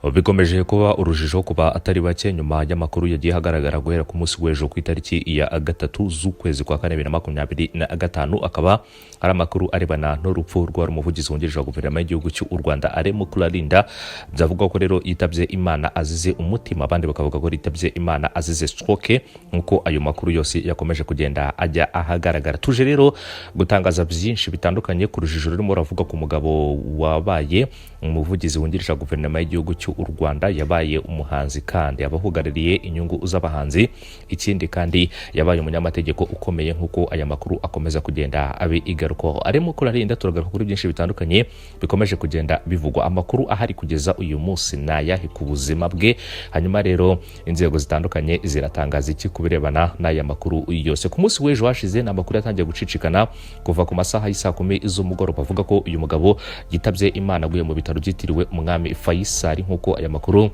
Bikomeje kuba urujijo kuba atari bake nyuma y'amakuru yagiye hagaragara guhera ku munsi w'ejo ku itariki ya 3 z'ukwezi kwa 2025 akaba ari amakuru arebana n'urupfu rwa umuvugizi wungirije wa guverinoma y'igihugu cy'u Rwanda Mukuralinda. Byavuga ko rero yitabye Imana azize umutima, abandi bakavuga ko yitabye Imana azize stroke, nkuko ayo makuru yose yakomeje kugenda ajya ahagaragara. Tuje rero gutangaza byinshi bitandukanye ku rujijo rurimo ravuga ku mugabo wabaye umuvugizi wungirije wa guverinoma y'igihugu cy'u Rwanda, yabaye umuhanzi kandi abahugaririye inyungu z'abahanzi. Ikindi kandi yabaye umunyamategeko ukomeye, nkuko aya makuru akomeza kugenda abigarukaho. Mukuralinda turagaruka kuri byinshi bitandukanye bikomeje kugenda bivugwa. Amakuru ahari kugeza uyu munsi nayahe ku buzima bwe, hanyuma rero inzego zitandukanye ziratangaza iki kubirebana n'aya makuru yose. Ku munsi w'ejo hashize n'amakuru yatangiye gucicikana kuva ku masaha y'isa 10 z'umugoroba bavuga ko uyu mugabo yitabye Imana aguye mu bitaro byitiriwe umwami Faisal, nkuko aya makuru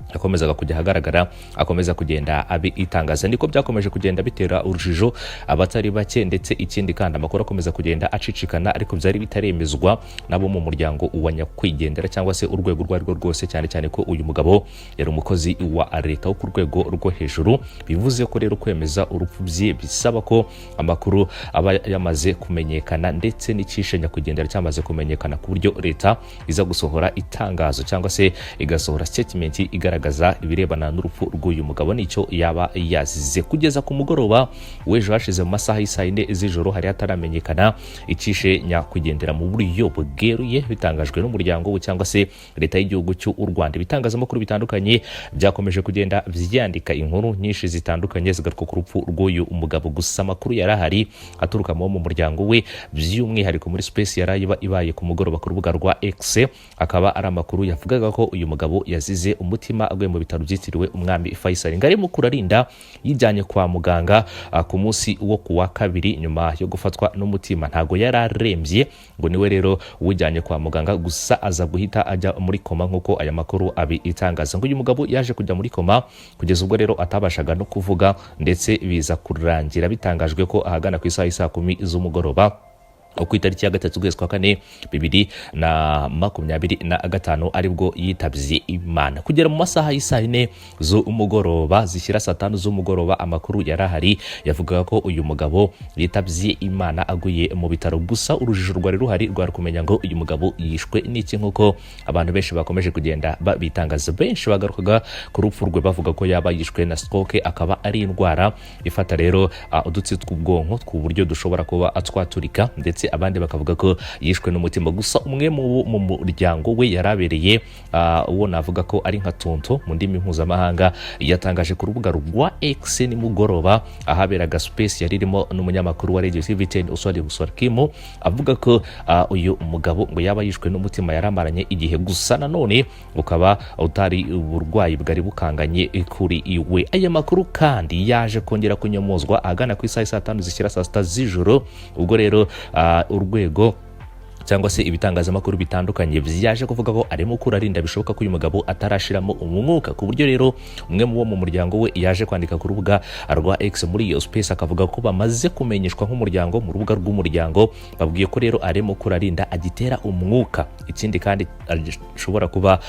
akomezaga kujya hagaragara akomeza kugenda abitangaza. Niko byakomeje kugenda bitera urujijo abatari bake, ndetse ikindi kandi amakuru akomeza kugenda acicikana ariko byari bitaremezwa nabo mu muryango wa nyakwigendera cyangwa se urwego rwo rwose, cyane cyane ko uyu mugabo yari umukozi wa leta wo ku rwego rwo hejuru. Bivuze ko rero kwemeza urupfu bye bisaba ko amakuru aba yamaze kumenyekana, ndetse n'icishe nyakwigendera cyamaze kumenyekana ku buryo leta iza gusohora itangazo cyangwa se igasohora statement igaragaza ibirebana n'urupfu rw'uyu mugabo nicyo yaba yazize. Kugeza ku mugoroba w'ejo hashize mu masaha y'isa 4 z'ijoro hari hataramenyekana icishe nyakwigendera mu buryo bweruye, bitangajwe n'umuryango we cyangwa se leta y'igihugu cy'u Rwanda. Ibitangazamakuru bitandukanye byakomeje kugenda vyandika inkuru nyinshi zitandukanye zigaruka ku rupfu rw'uyu mugabo. Gusa amakuru yarahari aturuka mu muryango we, by'umwihariko muri space yarayiba ibaye ku mugoroba ku rubuga rwa X, akaba ari amakuru yavugaga ko uyu mugabo yazize umutima aguye mu bitaro byitiriwe umwami Faisal. Ngaya Mukuralinda yijyanye kwa muganga ku munsi wo kuwa kabiri nyuma yo gufatwa n'umutima. Ntago yararembye ngo niwe rero wijyanye kwa muganga, gusa aza guhita ajya muri koma, nkuko aya makuru abitangaza. Ngo uyu mugabo yaje kujya muri koma kugeza ubwo rero atabashaga no kuvuga, ndetse biza kurangira bitangajwe ko ahagana ku isaha y'isa 10 z'umugoroba ku itariki ya 3 z'ukwezi kwa 4 2025 aribwo yitabye Imana. Kugera mu masaha y'isa 4 z'umugoroba zishyira saa 5 z'umugoroba amakuru yarahari yavugaga ko uyu mugabo yitabye Imana aguye mu bitaro. Gusa urujijo rwari ruhari rwari kumenya ngo uyu mugabo yishwe n'iki, nkuko abantu benshi bakomeje kugenda bitangaza. Benshi bagarukaga ku rupfu rwe bavuga ko yaba yishwe na stroke, akaba ari indwara ifata rero udutsi tw'ubwonko ku buryo dushobora kuba atwaturika, ndetse abandi bakavuga ko yishwe n'umutima. Gusa umwe mu muryango we yarabereye uwo navuga ko ari nka tonto mu ndimi mpuzamahanga, yatangaje ku rubuga rwa X nimugoroba ahaberaga space yaririmo n'umunyamakuru wa Radio TV10 Uswali Buswarkimu, avuga ko uyu mugabo ngo yaba yishwe n'umutima yaramaranye igihe, gusa nanone ukaba utari uburwayi bwari bukanganye kuri iwe. Aya makuru kandi yaje kongera kunyomozwa agana ku isaha 5 zishyira saa 6 z'ijoro, ubwo rero urwego cyangwa se ibitangazamakuru bitandukanye byaje kuvuga ko Mukuralinda bishoboka ko uyu mugabo atarashiramo umwuka, ku buryo rero umwe mu muryango we yaje kwandika ku rubuga rwa X muri iyo space akavuga ko bamaze kumenyeshwa nk'umuryango mu rubuga rw'umuryango, babwiye ko rero Mukuralinda agitera umwuka. Ikindi kandi ashobora kuba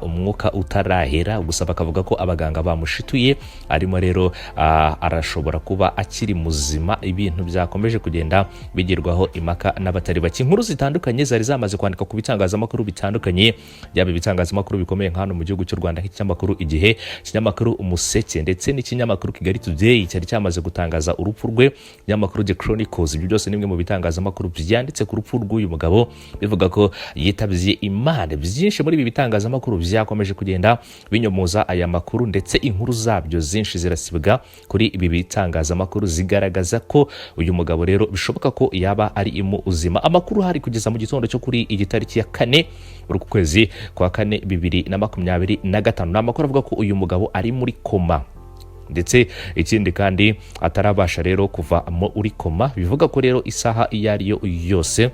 umwuka utarahera, gusa bakavuga ko abaganga bamushituye arimo rero arashobora kuba akiri muzima. Ibintu byakomeje kugenda bigirwaho impaka n'abatari bake. Inkuru zitandukanye zari zamaze kwandika ku bitangazamakuru bitandukanye, yaba ibitangazamakuru bikomeye hano mu gihugu cy'u Rwanda nk'ikinyamakuru Igihe, ikinyamakuru Umuseke, ndetse n'ikinyamakuru Kigali Today cyari cyamaze gutangaza urupfu rwe, ikinyamakuru The Chronicles. Ibyo byose nimwe mu bitangazamakuru byanditse ku rupfu rw'uyu mugabo bivuga ko yitabye Imana. Byinshi muri ibi bitangazamakuru byakomeje kugenda binyomoza aya makuru, ndetse inkuru zabyo zinshi zirasibwa kuri ibi bitangazamakuru zigaragaza ko uyu mugabo rero bishoboka ko yaba ari mu uzima. Amakuru hari kugeza mu gitondo cyo kuri iyi tariki ya 4 muri kwezi kwa 4 2025 n'amakuru avuga ko uyu mugabo ari muri koma, ndetse ikindi kandi atarabasha rero kuva muri koma. Bivuga ko rero isaha iyo ariyo yose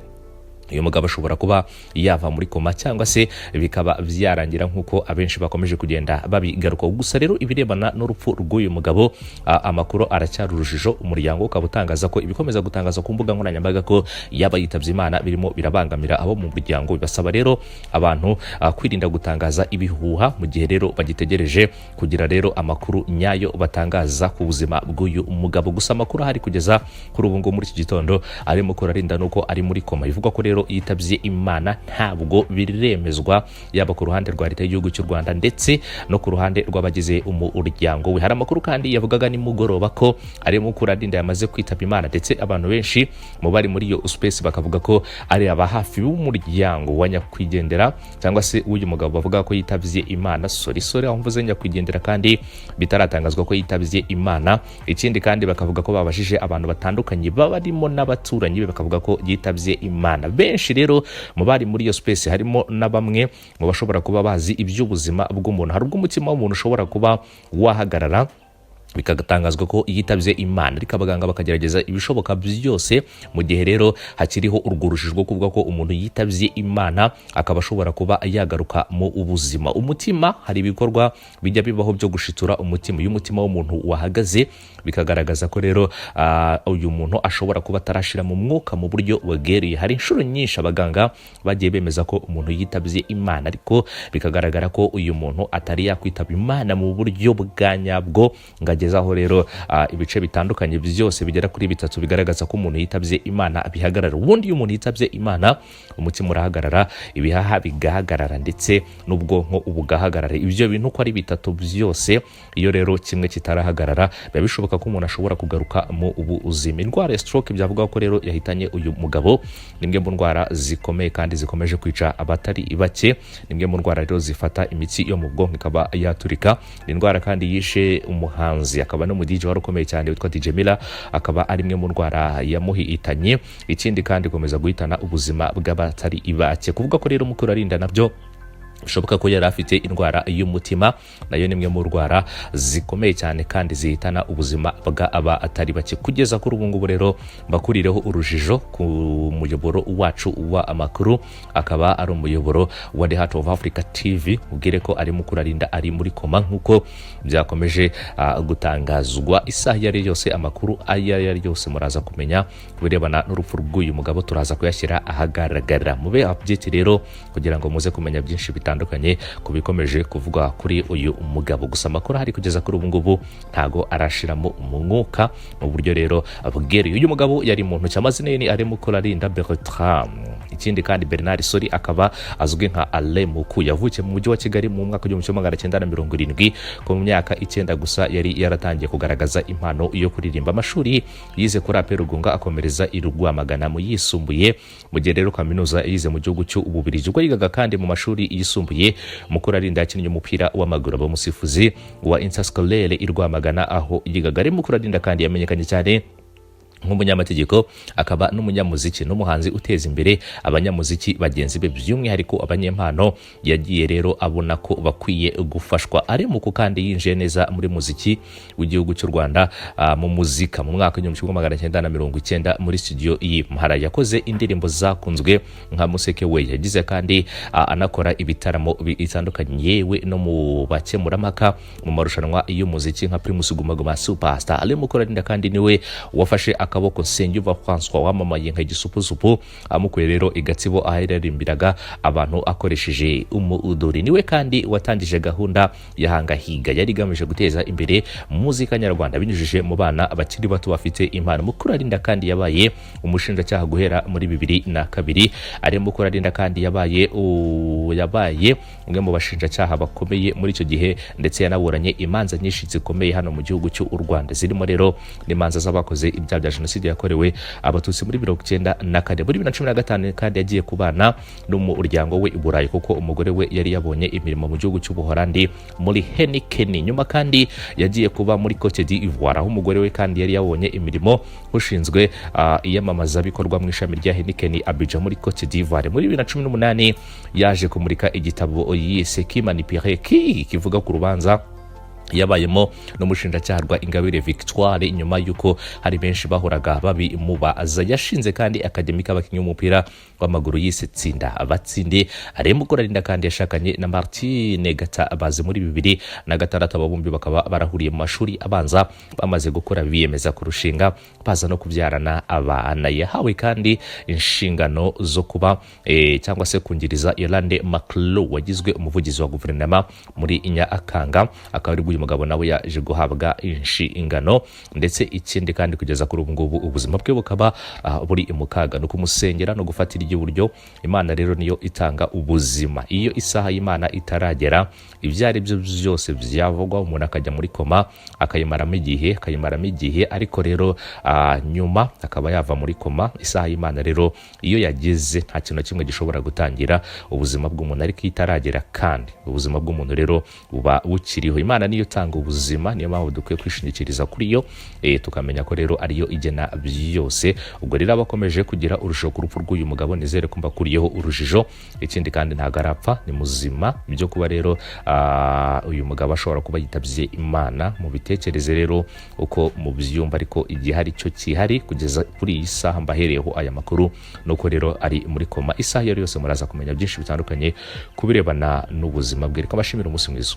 uyu mugabo ashobora kuba yava muri koma cyangwa se bikaba byarangira nk'uko abenshi bakomeje kugenda babigaruka. Gusa rero ibirebana n'urupfu rw'uyu mugabo amakuru aracyari urujijo. Umuryango ukaba utangaza ko ibikomeza gutangaza ku mbuga nkoranyambaga ko yaba yitabye Imana birimo birabangamira abo mu muryango. Bibasaba rero abantu kwirinda gutangaza ibihuha mu gihe rero bagitegereje kugira rero amakuru nyayo batangaza ku buzima bw'uyu mugabo. Gusa amakuru ahari kugeza kuri ubu ngo muri iki gitondo ari Mukuralinda nuko ari muri koma. Bivuga ko rero yitabye Imana ntabwo biremezwa yaba ku ruhande rwa leta y'igihugu cy'u Rwanda ndetse no ku ruhande rw'abagize umuryango we. Hari amakuru kandi yavugaga nimugoroba ko ari Mukuralinda yamaze kwitaba Imana, ndetse abantu benshi mu bari muri iyo space bakavuga ko ari aba hafi b'umuryango wa nyakwigendera cyangwa se uyu mugabo bavuga ko yitabye Imana. Sorry aho mvuze nyakwigendera kandi bitaratangazwa ko yitabye Imana. Ikindi kandi bakavuga ko babajije abantu batandukanye babarimo n'abaturanyi be bakavuga ko yitabye Imana. Benshi rero mu bari muri iyo space harimo na bamwe mu bashobora kuba bazi iby'ubuzima bw'umuntu. Hari ubwo umutima w'umuntu ushobora kuba wahagarara bikagatangazwa ko yitabye Imana, ariko abaganga bakagerageza ibishoboka byose mu gihe rero hakiriho urwo rujijo rwo kuvuga ko umuntu yitabye Imana akaba ashobora kuba yagaruka mu ubuzima. Umutima, hari ibikorwa bijya bibaho byo gushitura umutima. Iyo umutima w'umuntu wahagaze bikagaragaza ko rero uyu muntu ashobora kuba atarashira mu mwuka mu buryo bweruye. Hari inshuro nyinshi abaganga bagiye bemeza ko umuntu yitabye Imana, ariko bikagaragara ko uyu muntu atari yakwitaba Imana mu buryo bwa nyabwo. Aho rero ibice bitandukanye byose bigera kuri bitatu bigaragaza ko umuntu yitabye Imana bihagarara. Ubundi iyo umuntu yitabye Imana umutima urahagarara, ibihaha bigahagarara ndetse n'ubwonko ubugahagarara. Ibyo bintu uko ari bitatu byose, iyo rero kimwe kitarahagarara biba bishoboka ko umuntu ashobora kugaruka mu ubuzima. Indwara ya stroke byavuga ko rero yahitanye uyu mugabo. Nimwe mu ndwara zikomeye kandi zikomeje kwica abatari bake. Nimwe mu ndwara rero zifata imitsi yo mu bwonko ikaba yaturika. Indwara kandi yishe umuhanzi akaba no mu DJ wari ukomeye cyane witwa DJ Mila, akaba ari imwe mu ndwara yamuhitanye. Ikindi kandi komeza guhitana ubuzima bw'abatari bake. Kuvuga ko rero Mukuralinda nabyo bishoboka ko yari afite indwara y'umutima, nayo nimwe mu ndwara zikomeye cyane kandi zihitana ubuzima bw'aba atari bake. Kugeza kuri ubu ngubu rero bakurireho urujijo ku muyoboro wacu wa amakuru, akaba ari umuyoboro wa The Heart of Africa TV. Ubwire ko ari Mukuralinda ari muri koma nk'uko byakomeje gutangazwa. Isaha yari yose amakuru yari yose muraza kumenya birebana n'urupfu rw'uyu mugabo, turaza kuyashyira ahagaragara. Mube update rero kugira ngo muze kumenya byinshi bitandukanye kubikomeje kuvugwa kuri uyu mugabo. Gusa amakuru hari kugeza kuri ubu ngubu ntago arashiramo umwuka mu buryo rero abwere. Uyu mugabo yari muntu cy'amazina ye ni ari Mukuralinda Bertrand. Ikindi kandi Bernard Sori akaba azwi nka Ale Muku. Yavukiye mu mujyi wa Kigali mu mwaka w'1970. Ku myaka 9 gusa yari yaratangiye kugaragaza impano yo kuririmba. Amashuri yize kuri Aperugunga akomereza i Rwamagana mu yisumbuye. Mu gihe rero kaminuza yize mu gihugu cy'Ububirigi. Ubwo yigaga kandi mu mashuri yisumbuye Mukuralinda yakinnye umupira w'amaguru, aba umusifuzi wa Interscolaire i Rwamagana aho yigaga. Ari Mukuralinda kandi yamenyekanye cyane nk'umunyamategeko, akaba n'umunyamuziki n'umuhanzi uteza imbere abanyamuziki bagenzi be, by'umwihariko abanyempano. Yagiye rero abona ko bakwiye gufashwa. Ari Muku kandi yinjiye neza muri muziki w'igihugu cy'u Rwanda mu muzika mu mwaka w'1990 muri studio y'Impara. Yakoze indirimbo zakunzwe nka Museke we. Yagize kandi anakora ibitaramo bitandukanye yewe no mu bakemuramaka mu marushanwa y'umuziki nka Primus Guma Guma Superstar. Ari Mukuralinda kandi niwe wafashe akaboko Nsengiyumva François wamamaye nka Gisupusupu, amukuye rero igatsibo ahiririmbiraga abantu akoresheje umuduri. Niwe kandi watangije gahunda ya Hanga Higa yari igamije guteza imbere muzika nyarwanda binyujije mu bana bakiri bato bafite impano. Mukuralinda kandi yabaye umushinjacyaha guhera muri 2002. Ari Mukuralinda kandi yabaye umwe mu bashinjacyaha bakomeye muri icyo gihe, ndetse yanaburanye imanza nyinshi zikomeye hano mu gihugu cy'u Rwanda, zirimo rero n'imanza z'abakoze ibyaha bya jenoside yakorewe abatutsi muri 1994. Muri 2015 kandi yagiye kubana n'umuryango we i Burayi kuko umugore we yari yabonye imirimo mu gihugu cy'Ubuholandi muri Heineken. Nyuma kandi yagiye kuba muri Cote d'Ivoire aho umugore we kandi yari yabonye imirimo ushinzwe iyamamaza bikorwa mu ishami rya Heineken Abidjan muri Cote d'Ivoire. Muri 2018 yaje kumurika igitabo yise Qui manipure qui, kivuga ku rubanza yabayemo n'umushinjacyaha rwa Ingabire Victoire nyuma yuko hari benshi bahoraga babimubaza. Yashinze kandi akademi k'abakinnyi b'umupira w'amaguru yise Tsinda Abatsinde. Mukuralinda kandi yashakanye na Martine Gatabazi muri 2006. Aba bombi bakaba barahuriye mu mashuri abanza, bamaze gukora biyemeza kurushinga, baza no kubyarana abana. Yahawe kandi inshingano zo kuba cyangwa se kungiriza Yolande Maklo wagizwe umuvugizi wa guverinoma muri Nyakanga. Akaba ari uyu mugabo nawe yaje guhabwa inshingano, ndetse ikindi kandi kugeza kuri ubu ngubu ubuzima bwe bukaba buri mu kaga, no kumusengera no gufatira iby'uburyo. Imana rero niyo itanga ubuzima. Iyo isaha y'Imana itaragera, ibyari byo byose byavugwa, umuntu akajya muri koma akayimaramo igihe, ariko rero nyuma akaba yava muri koma. Isaha y'Imana rero iyo yageze, nta kintu kimwe gishobora gutangira ubuzima bw'umuntu ariko itaragera, kandi ubuzima bw'umuntu rero buba bukiriho. Imana niyo tanga ubuzima, niyo mpamvu dukwiye kwishingikiriza kuri yo, tukamenya ko rero ariyo igena byose. Ubwo rero abakomeje kugira urusho ku rupfu rw'uyu mugabo, nizere kumva kuriyeho urujijo. Ikindi kandi ntago arapfa, ni muzima. Ibyo kuba rero uyu mugabo ashobora kuba yitabye Imana, mu bitekereze rero uko mu byumba, ariko igihe hari cyo kihari kugeza kuri iyi saha mbahereyeho aya makuru, nuko rero ari muri koma. Isaha yose muraza kumenya byinshi bitandukanye kubirebana n'ubuzima bwe. Reka bashimire umunsi mwiza.